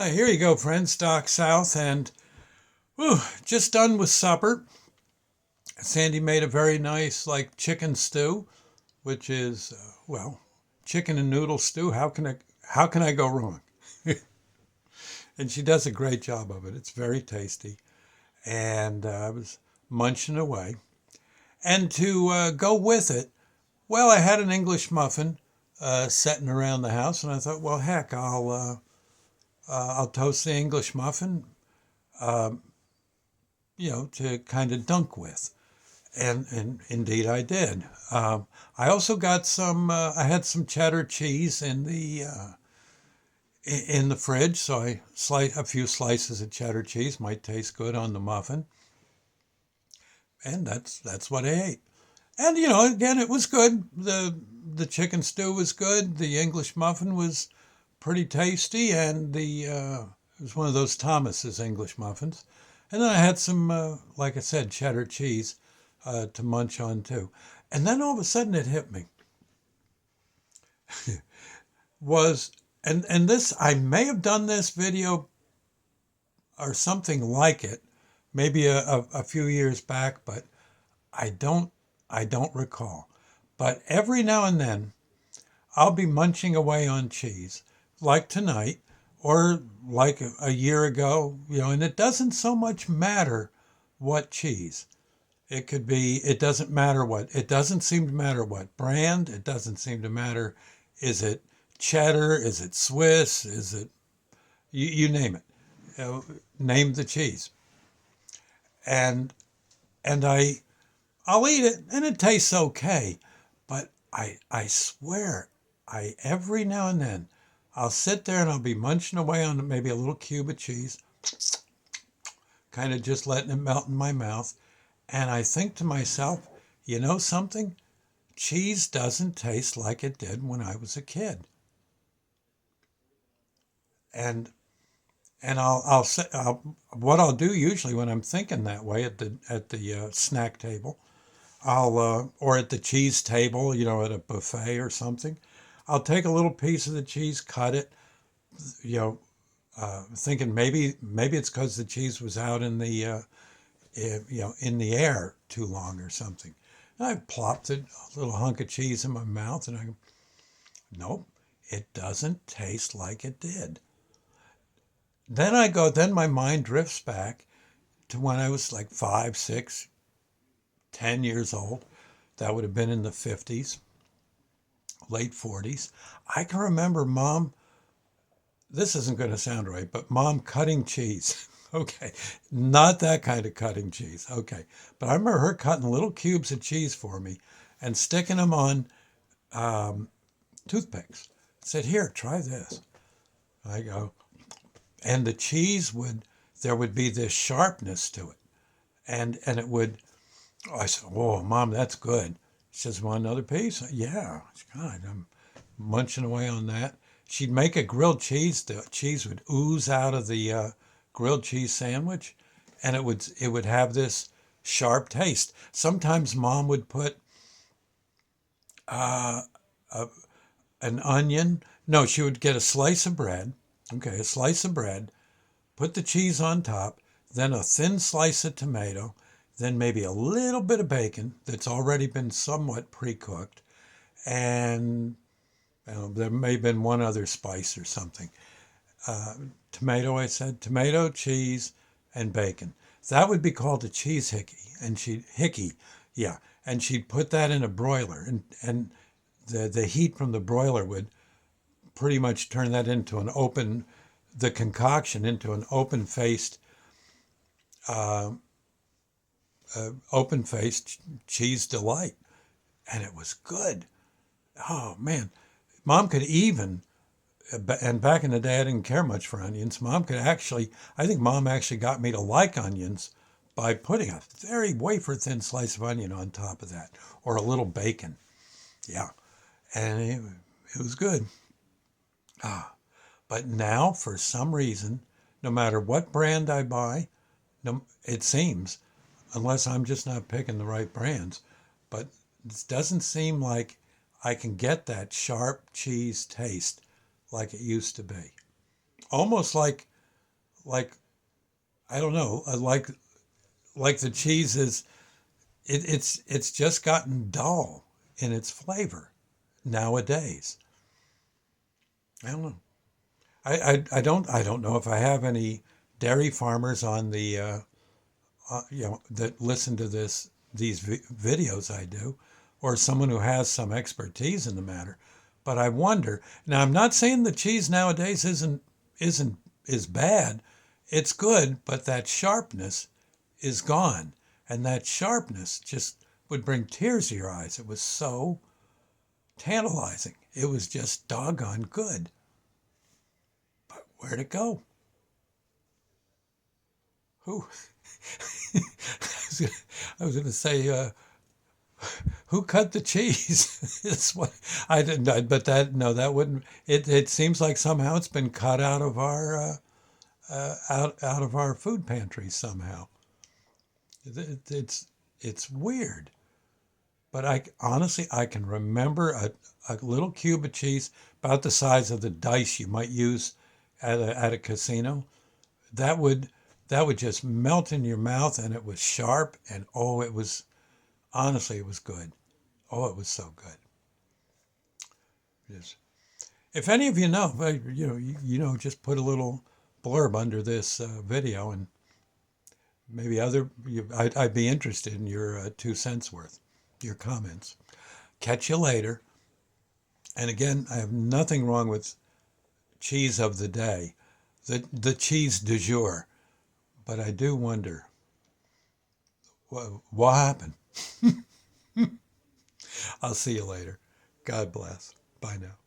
Here you go, friends. Doc South, and whew, just done with supper. Sandy made a very nice, like chicken stew, which is chicken and noodle stew. How can I go wrong? And she does a great job of it. It's very tasty, and I was munching away. And to go with it, well, I had an English muffin setting around the house, and I thought, well, heck, I'll toast the English muffin, to kind of dunk with. And indeed I did. I also got some. I had some cheddar cheese in the fridge, so I slice a few slices of cheddar cheese. Might taste good on the muffin, and that's what I ate. And again, it was good. The chicken stew was good. The English muffin was pretty tasty, and the it was one of those Thomas's English muffins. And then I had some, like I said, cheddar cheese to munch on too. And then all of a sudden it hit me was, and this, I may have done this video or something like it, maybe a few years back, but I don't I don't recall. But every now and then I'll be munching away on cheese, like tonight, or like a year ago, and it doesn't so much matter what cheese. It could be, it doesn't matter what, it doesn't seem to matter what brand, it doesn't seem to matter. Is it cheddar? Is it Swiss? Is it, you name it. Name the cheese. And, and I'll eat it and it tastes okay. But I swear, every now and then, I'll sit there and I'll be munching away on maybe a little cube of cheese, kind of just letting it melt in my mouth. And I think to myself, you know something? Cheese doesn't taste like it did when I was a kid. And what I'll do usually when I'm thinking that way at the snack table, or at the cheese table, at a buffet or something, I'll take a little piece of the cheese, cut it, you know, thinking maybe it's because the cheese was out in the air too long or something. And I plopped a little hunk of cheese in my mouth, and I go, nope, it doesn't taste like it did. Then my mind drifts back to when I was like 5, 6, 10 years old. That would have been in the 50s, late 40s. I can remember mom, this isn't going to sound right, but mom cutting cheese. Okay, not that kind of cutting cheese. Okay, but I remember her cutting little cubes of cheese for me and sticking them on toothpicks. Said, "Here, try this." I go, and the cheese there would be this sharpness to it, and it would. I said, "Whoa, mom, that's good." She says, "Want another piece?" Yeah, God, I'm munching away on that. She'd make a grilled cheese. The cheese would ooze out of the grilled cheese sandwich, and it would have this sharp taste. Sometimes mom would put uh, a, an onion. No, she would get a slice of bread. Okay, a slice of bread. Put the cheese on top. Then a thin slice of tomato. Then maybe a little bit of bacon that's already been somewhat pre-cooked, and there may have been one other spice or something. uh, Tomato, I said, tomato, cheese, and bacon. That would be called a cheese hickey, yeah. And she'd put that in a broiler, and the heat from the broiler would pretty much turn that into the concoction into an uh, open-faced cheese delight, and it was good. Oh man, mom could even and back in the day, I didn't care much for onions. I think mom actually got me to like onions by putting a very wafer thin slice of onion on top of that, or a little bacon. Yeah, and it was good. Ah, but now for some reason, no matter what brand I buy, no, it seems, unless I'm just not picking the right brands, but it doesn't seem like I can get that sharp cheese taste like it used to be. Almost like like, I don't know, like the cheese is, it's just gotten dull in its flavor nowadays. I don't know. I don't know if I have any dairy farmers on the that listen to these videos I do, or someone who has some expertise in the matter. But I wonder. Now, I'm not saying the cheese nowadays isn't is bad. It's good, but that sharpness is gone, and that sharpness just would bring tears to your eyes. It was so tantalizing. It was just doggone good. But where'd it go? Who? I was going to say, who cut the cheese? It's what I didn't. But that no, that wouldn't. It seems like somehow it's been cut out of our out of our food pantries somehow. It's weird. But I honestly I can remember a little cube of cheese about the size of the dice you might use at a casino. That would that would just melt in your mouth, and it was sharp, and oh, it was honestly it was good. Oh, it was so good. Yes. If any of you know, you know, just put a little blurb under this video, and maybe I'd be interested in your 2 cents worth, your comments. Catch you later. And again, I have nothing wrong with cheese of the day, the cheese du jour, but I do wonder what happened. I'll see you later. God bless. Bye now.